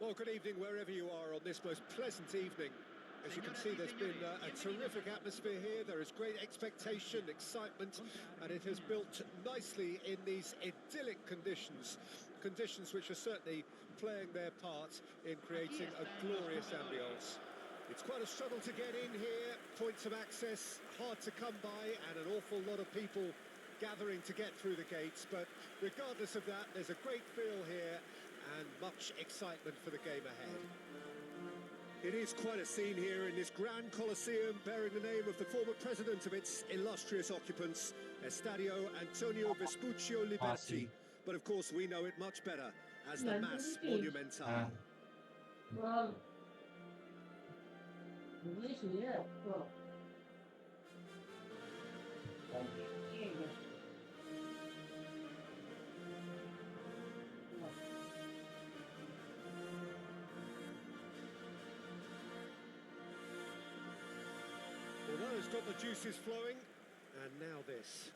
Well, good evening wherever you are on this most pleasant evening. As you can see, there's been a terrific atmosphere here. There is great expectation, excitement, and it has built nicely in these idyllic conditions. Conditions which are certainly playing their part in creating a glorious ambience. It's quite a struggle to get in here, points of access hard to come by, and an awful lot of people gathering to get through the gates. But regardless of that, there's a great feel here and much excitement for the game ahead. It is quite a scene here in this grand Colosseum bearing the name of the former president of its illustrious occupants, Estadio Antonio Vespuccio Liberti. But of course we know it much better as the Mass Monumental. Well, English, yeah. Well. Well, that has got the juices flowing, and now this.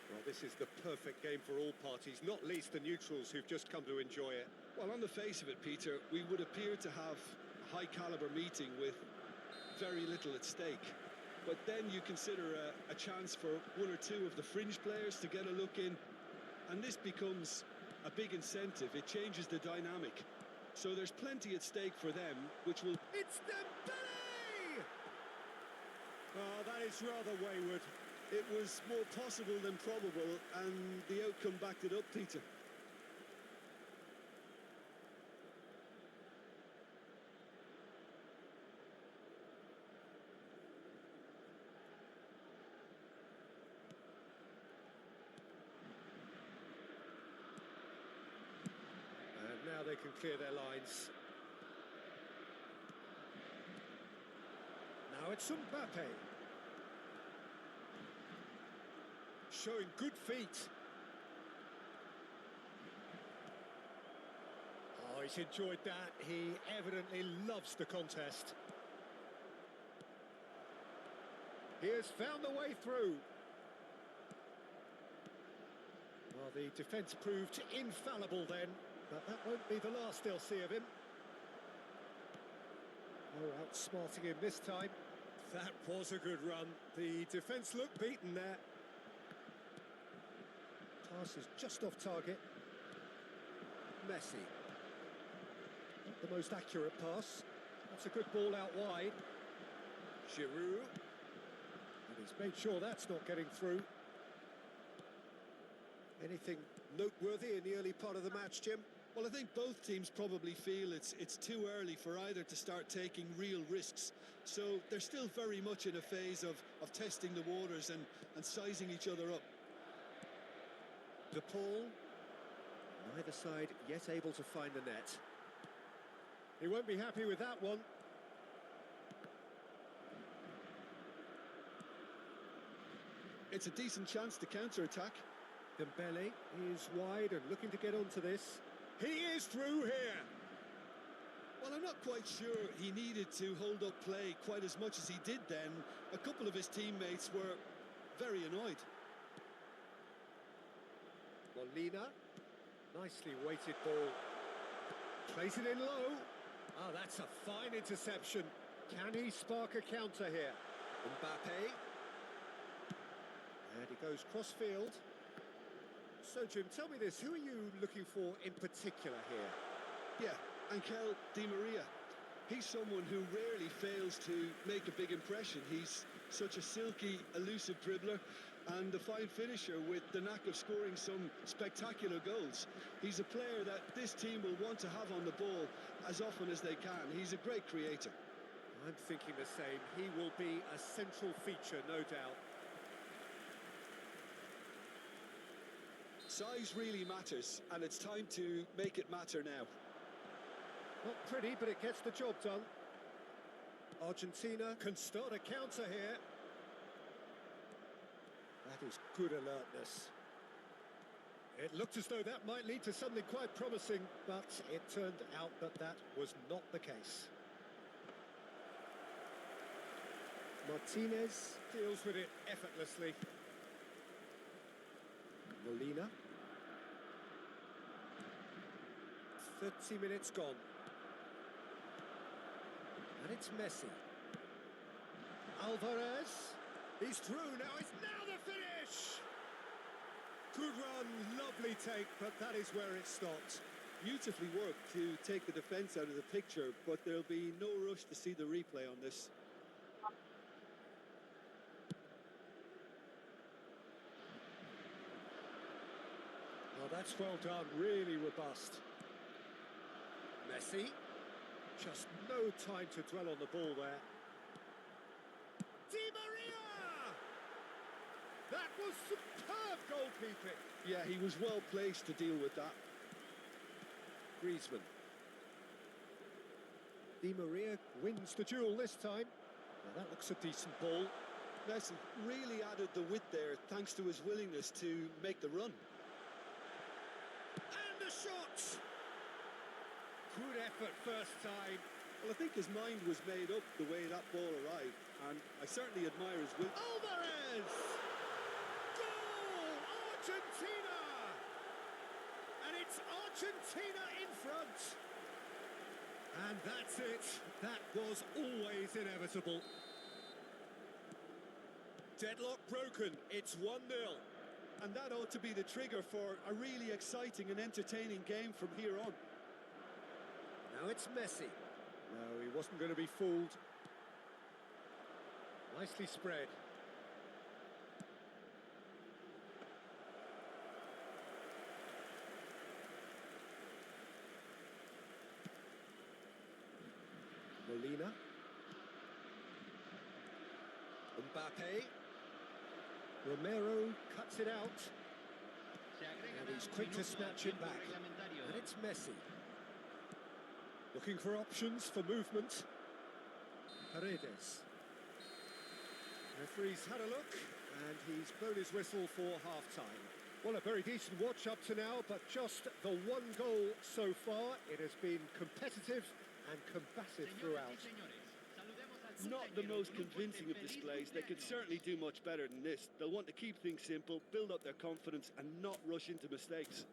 Well, this is the perfect game for all parties, not least the neutrals who've just come to enjoy it. Well, on the face of it, Peter, we would appear to have a high-caliber meeting with very little at stake. But then you consider a chance for one or two of the fringe players to get a look in, and this becomes a big incentive. It changes the dynamic. So there's plenty at stake for them, which will... It's Dembele! Oh, that is rather wayward. It was more possible than probable, and the outcome backed it up, Peter. And now they can clear their lines. Now it's Mbappe. Showing good feet. Oh, he's enjoyed that. He evidently loves the contest. He has found the way through. Well, the defence proved infallible then, but that won't be the last they'll see of him. Oh, outsmarting him this time. That was a good run. The defence looked beaten there. Pass is just off target. Messi. Not the most accurate pass. That's a good ball out wide. Giroud. And he's made sure that's not getting through. Anything noteworthy in the early part of the match, Jim? Well, I think both teams probably feel it's too early for either to start taking real risks. So they're still very much in a phase of testing the waters and sizing each other up. De Paul, neither side yet able to find the net. He won't be happy with that one. It's a decent chance to counter-attack. Dembele is wide and looking to get onto this. He is through here! Well, I'm not quite sure he needed to hold up play quite as much as he did then. A couple of his teammates were very annoyed. Molina, nicely weighted ball. Plays it in low. Oh, that's a fine interception. Can he spark a counter here? Mbappe. And he goes cross-field. So, Jim, tell me this. Who are you looking for in particular here? Yeah, Angel Di Maria. He's someone who rarely fails to make a big impression. He's Such a silky, elusive dribbler and a fine finisher with the knack of scoring some spectacular goals. He's a player that this team will want to have on the ball as often as they can. He's a great creator. I'm thinking the same. He will be a central feature, no doubt. Size really matters, and it's time to make it matter now. Not pretty, but it gets the job done. Argentina can start a counter here. That is good alertness. It looked as though that might lead to something quite promising, but it turned out that that was not the case. Martinez deals with it effortlessly. Molina. 30 minutes gone. And it's Messi. Alvarez. He's through now. It's now the finish! Good run, lovely take, but that is where it stopped. Beautifully worked to take the defence out of the picture, but there'll be no rush to see the replay on this. Well, that's well done, really robust. Messi. Just no time to dwell on the ball there. Di Maria! That was superb goalkeeping. Yeah, he was well placed to deal with that. Griezmann. Di Maria wins the duel this time. Well, that looks a decent ball. Messi really added the width there thanks to his willingness to make the run. And the shot! Good effort first time. Well, I think his mind was made up the way that ball arrived, and I certainly admire his will. Alvarez! Goal! Argentina! And it's Argentina in front. And that's it. That was always inevitable. Deadlock broken. It's 1-0. And that ought to be the trigger for a really exciting and entertaining game from here on. Now it's Messi. No, he wasn't going to be fooled. Nicely spread. Molina. Mbappe. Romero cuts it out. And he's quick to snatch it back. And it's Messi. Looking for options for movement. Paredes. Referee's had a look, and he's blown his whistle for half-time. Well, a very decent watch up to now, but just the one goal so far. It has been competitive and combative throughout. Not the most convincing of displays. They could certainly do much better than this. They'll want to keep things simple, build up their confidence, and not rush into mistakes.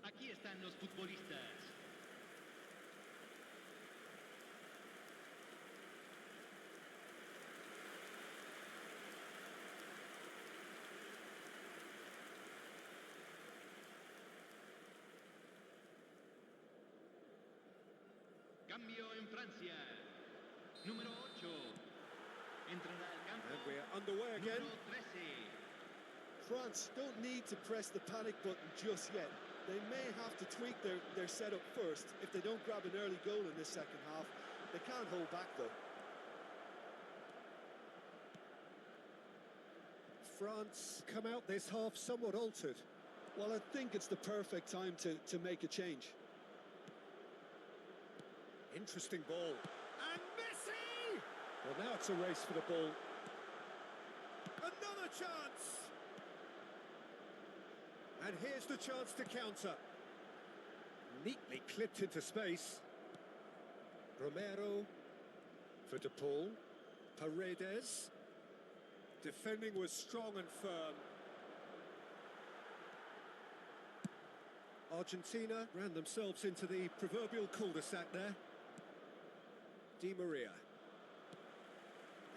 Aquí están los futbolistas. Cambio en Francia. Número 8. Entrará al campo. And we're underway again. Número 13. France don't need to press the panic button just yet. They may have to tweak their setup first if they don't grab an early goal in this second half. They can't hold back though. France come out this half somewhat altered. Well, I think it's the perfect time to make a change. Interesting ball. And Messi! Well, now it's a race for the ball. Another chance! And here's the chance to counter. Neatly clipped into space. Romero for De Paul. Paredes. Defending was strong and firm. Argentina ran themselves into the proverbial cul-de-sac there. Di Maria.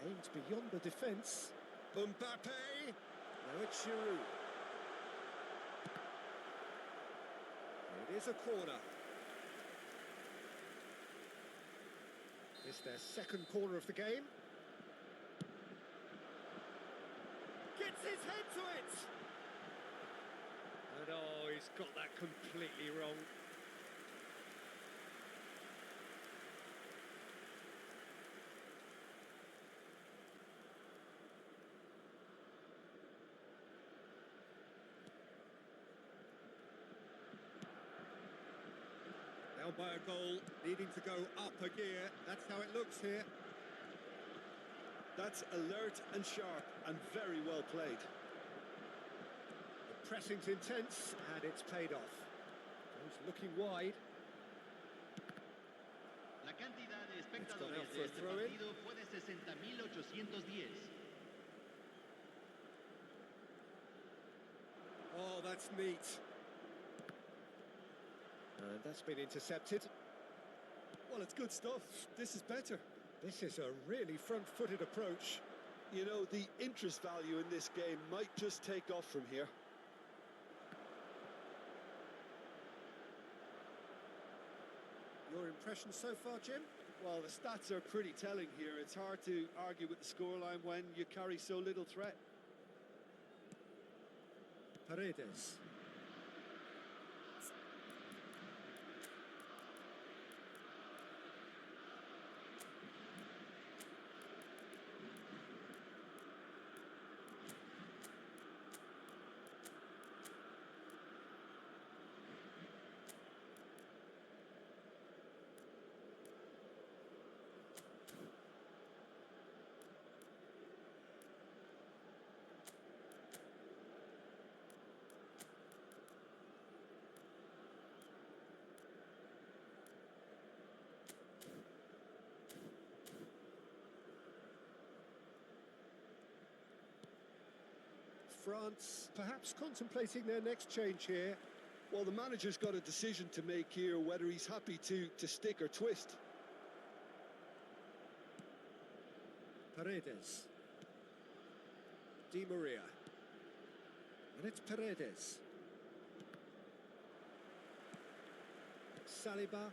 Aimed beyond the defence. Mbappe. Now it's Giroud. It is a corner. It's their second corner of the game. Gets his head to it! And oh, he's got that completely wrong. Down by a goal, needing to go up a gear. That's how it looks here. That's alert and sharp and very well played. The pressing's intense and it's paid off. He's looking wide. La cantidad de gone espectadores out for de a este throw-in. partido fue de 60.810. Oh, that's neat. And that's been intercepted. Well, it's good stuff. This is better. This is a really front-footed approach. You know, the interest value in this game might just take off from here. Your impression so far, Jim? Well, the stats are pretty telling here. It's hard to argue with the scoreline when you carry so little threat. Paredes. France perhaps contemplating their next change here. Well, the manager's got a decision to make here, whether he's happy to stick or twist. Paredes. Di Maria. And it's Paredes. Saliba.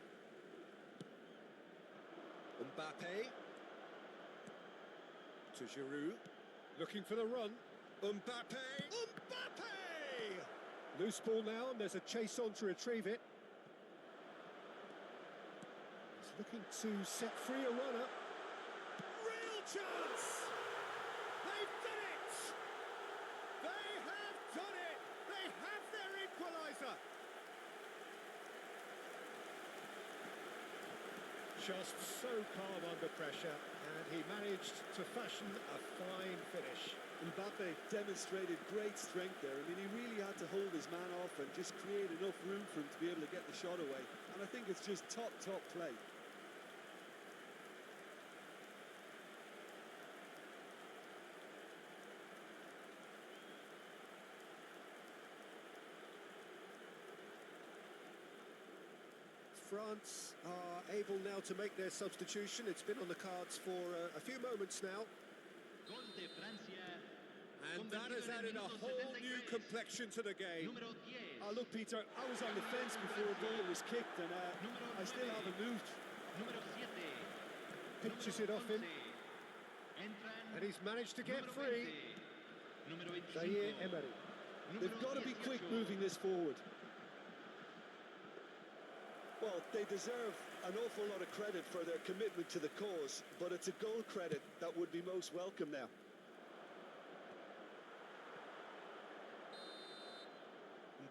Mbappe. To Giroud. Looking for the run. Mbappe! Mbappe! Loose ball now, and there's a chase on to retrieve it. He's looking to set free a runner. Real chance! They've done it! They have done it! They have their equaliser! Just so calm under pressure, and he managed to fashion a fine finish. Mbappe demonstrated great strength there. I mean, he really had to hold his man off and just create enough room for him to be able to get the shot away. And I think it's just top play. France are able now to make their substitution. It's been on the cards for a few moments now. Gol de Francia. And that has added a whole new complexion to the game. Número 10. Look, Peter, I was on the fence before a goal was kicked, and I still haven't moved. Número 7. Pitches it off him, and he's managed to get free. Número 25. Zaire Emery. They've got to be quick moving this forward. Well, they deserve an awful lot of credit for their commitment to the cause, but it's a goal credit that would be most welcome now.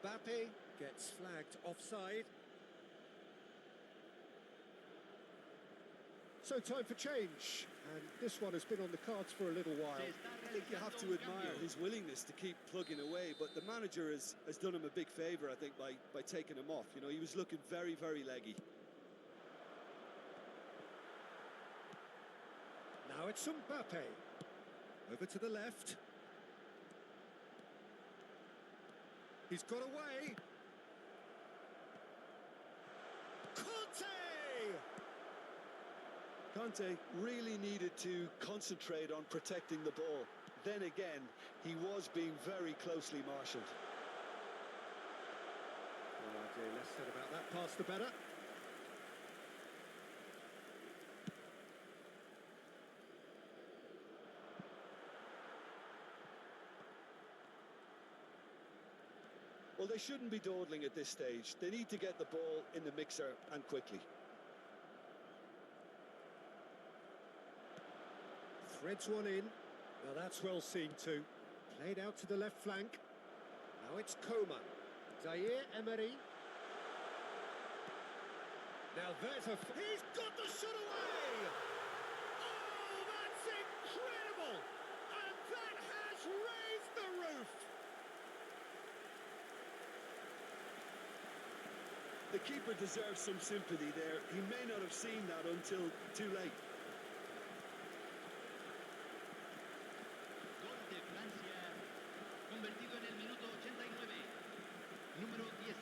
Mbappe gets flagged offside. So time for change, and this one has been on the cards for a little while. I think you have to admire his willingness to keep plugging away, but the manager has done him a big favour, I think, by taking him off. You know, he was looking very, very leggy. Now it's Mbappe. Over to the left. He's got away. Conte really needed to concentrate on protecting the ball. Then again, he was being very closely marshalled. Well, dear, let's Said about that pass the better. Well, they shouldn't be dawdling at this stage. They need to get the ball in the mixer and quickly. Threads one in. Well, that's well seen too. Played out to the left flank. Now it's Coman. Zaire Emery. Now there's a... He's got the shot away! Oh, that's incredible! And that has raised the roof! The keeper deserves some sympathy there. He may not have seen that until too late. Gol de Francia, convertido en el minuto 89. Número 18.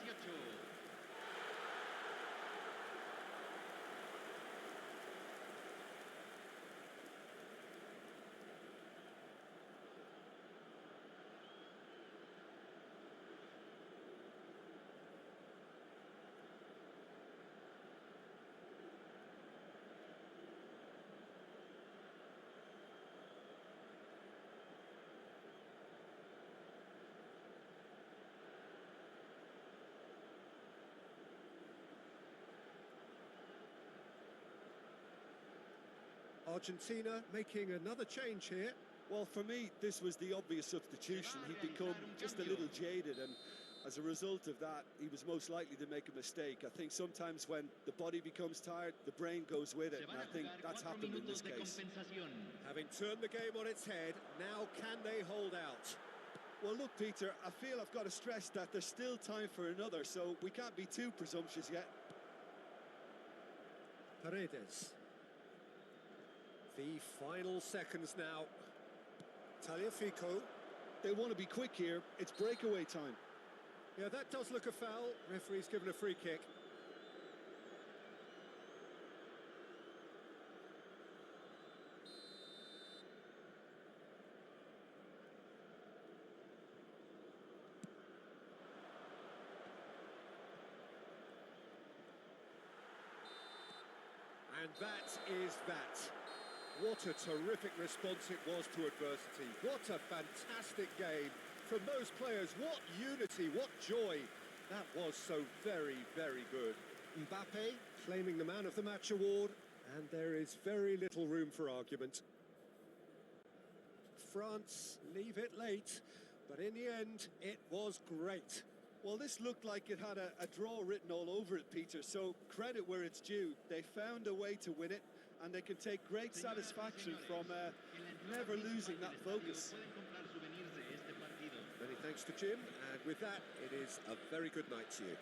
Argentina making another change here. Well, for me, this was the obvious substitution. He'd become just a little jaded, and as a result of that, he was most likely to make a mistake. I think sometimes when the body becomes tired, the brain goes with it, and I think that's happened in this case. Having turned the game on its head, now can they hold out? Well, look, Peter, I feel I've got to stress that there's still time for another, so we can't be too presumptuous yet. Paredes. The final seconds now. Tagliafico. They want to be quick here. It's breakaway time. Yeah, that does look a foul. Referee's given a free kick. And that is that. What a terrific response it was to adversity. What a fantastic game. From those players, what unity, what joy. That was so very, very good. Mbappe claiming the Man of the Match award, and there is very little room for argument. France leave it late, but in the end, it was great. Well, this looked like it had a draw written all over it, Peter, so credit where it's due. They found a way to win it, and they can take great satisfaction from never losing that focus. Many thanks to Jim, and with that, it is a very good night to you.